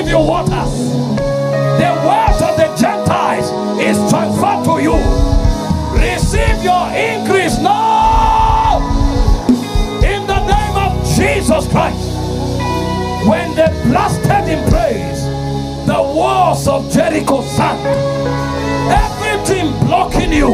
give you waters. The wealth of the Gentiles is transferred to you. Receive your increase now in the name of Jesus Christ. When they blasted in praise, the walls of Jericho sank. Everything blocking you,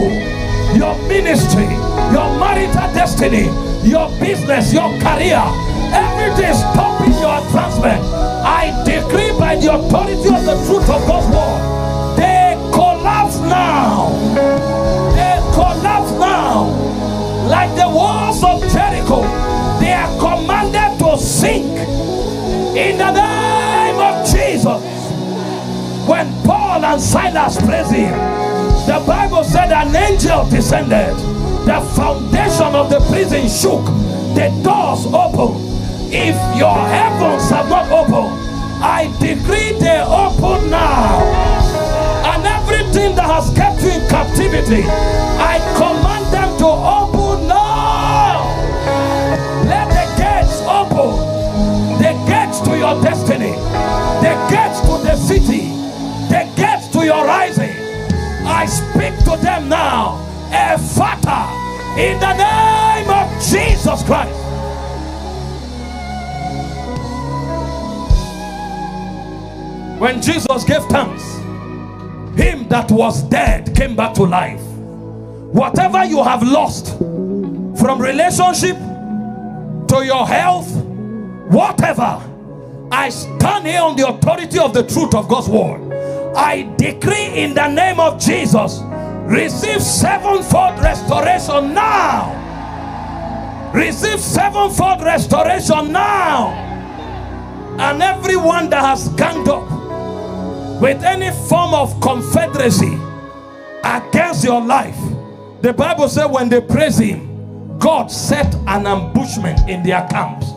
your ministry, your marital destiny, your business, your career, everything stopping your advancement, I decree by the authority of the truth of God's word, they collapse now. They collapse now. Like the walls of Jericho, they are commanded to sink in the name of Jesus. When Paul and Silas praised him, the Bible said an angel descended. The foundation of the prison shook. The doors opened. If your heavens have not opened, I decree they open now. And everything that has kept you in captivity, I command them to open now. Let the gates open. The gates to your destiny. The gates to the city. The gates to your rising. I speak to them now. Ephata, in the name of Jesus Christ. When Jesus gave thanks, him that was dead came back to life. Whatever you have lost, from relationship to your health, whatever, I stand here on the authority of the truth of God's word. I decree in the name of Jesus, receive sevenfold restoration now. Receive sevenfold restoration now. And everyone that has ganged up with any form of confederacy against your life, the Bible says when they praise him, God set an ambushment in their camps.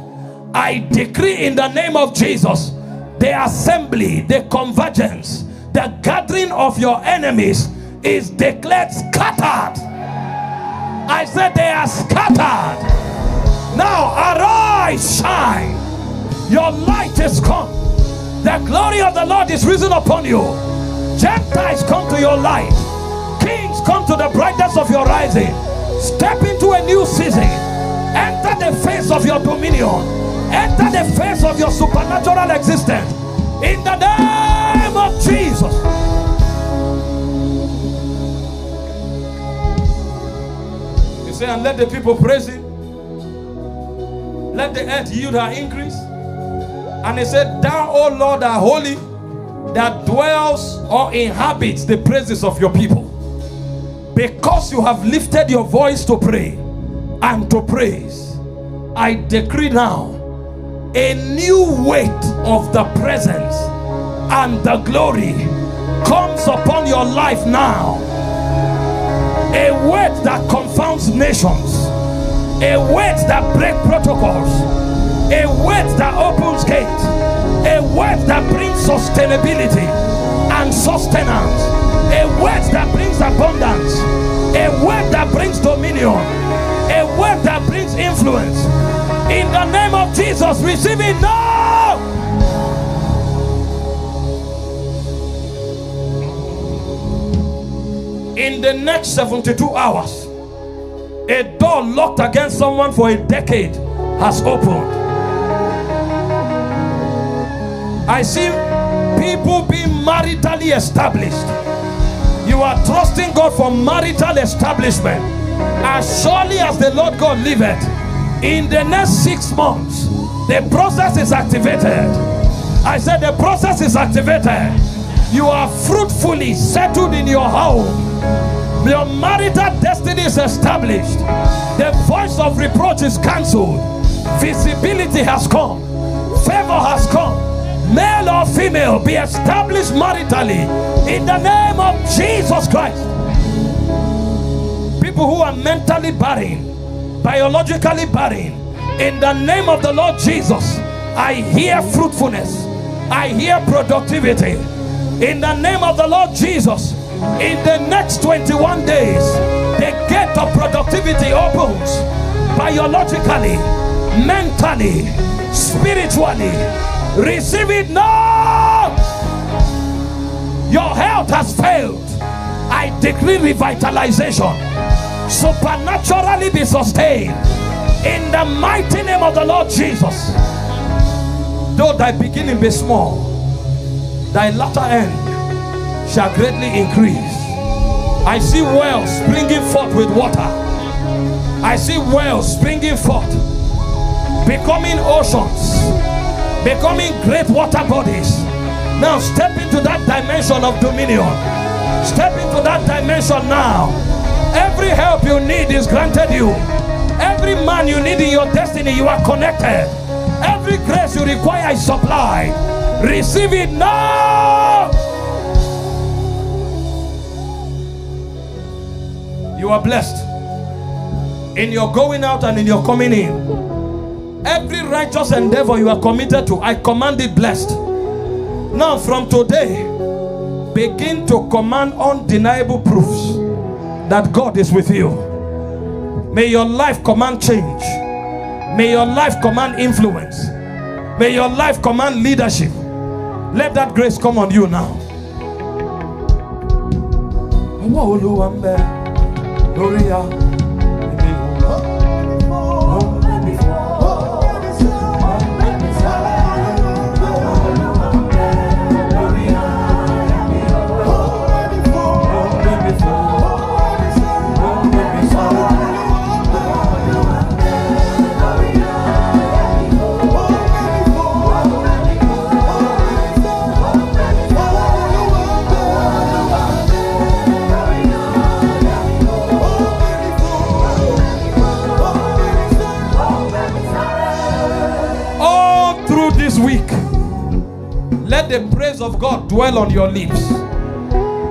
I decree in the name of Jesus, the assembly, the convergence, the gathering of your enemies is declared scattered. I said they are scattered. Now arise, shine. Your light is come. The glory of the Lord is risen upon you. Gentiles come to your light. Kings come to the brightness of your rising. Step into a new season. Enter the face of your dominion. Enter the face of your supernatural existence. In the name of Jesus. You say, and let the people praise him. Let the earth yield her increase. And he said, thou, O Lord, are holy, that dwells or inhabits the praises of your people. Because you have lifted your voice to pray and to praise, I decree now a new weight of the presence and the glory comes upon your life now. A weight that confounds nations, a weight that breaks protocols, a weight that opens gates, a weight that brings sustainability and sustenance, a weight that brings abundance, a weight that brings dominion, a weight that brings influence. In the name of Jesus, receive it now. In the next 72 hours, a door locked against someone for a decade has opened. I see people being maritally established. You are trusting God for marital establishment. As surely as the Lord God liveth, in the next 6 months, the process is activated. I said the process is activated. You are fruitfully settled in your home. Your marital destiny is established. The voice of reproach is cancelled. Visibility has come. Favor has come. Male or female, be established maritally in the name of Jesus Christ. People who are mentally barren, biologically barren, in the name of the Lord Jesus, I hear fruitfulness. I hear productivity. In the name of the Lord Jesus, in the next 21 days, the gate of productivity opens biologically, mentally, spiritually. Receive it now. Your health has failed. I decree revitalization. Supernaturally be sustained in the mighty name of the Lord Jesus. Though thy beginning be small, thy latter end shall greatly increase. I see wells springing forth with water. I see wells springing forth, becoming oceans, becoming great water bodies. Now step into that dimension of dominion. Step into that dimension now. Every help you need is granted you. Every man you need in your destiny, you are connected. Every grace you require is supplied. Receive it now. You are blessed in your going out and in your coming in. Every righteous endeavor you are committed to, I command it blessed. Now from today, begin to command undeniable proofs that God is with you. May your life command change. May your life command influence. May your life command leadership. Let that grace come on you now. Let the praise of God dwell on your lips.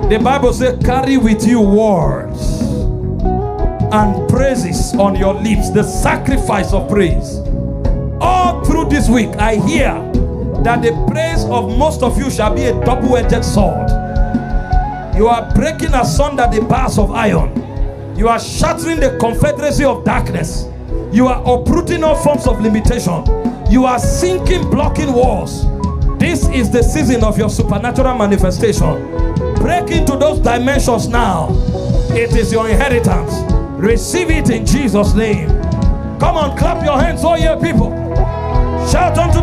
The Bible says, carry with you words and praises on your lips, the sacrifice of praise. All through this week, I hear that the praise of most of you shall be a double-edged sword. You are breaking asunder the bars of iron. You are shattering the confederacy of darkness. You are uprooting all forms of limitation. You are sinking, blocking walls. This is the season of your supernatural manifestation. Break into those dimensions now. It is your inheritance. Receive it in Jesus' name. Come on, clap your hands, all ye people. Shout unto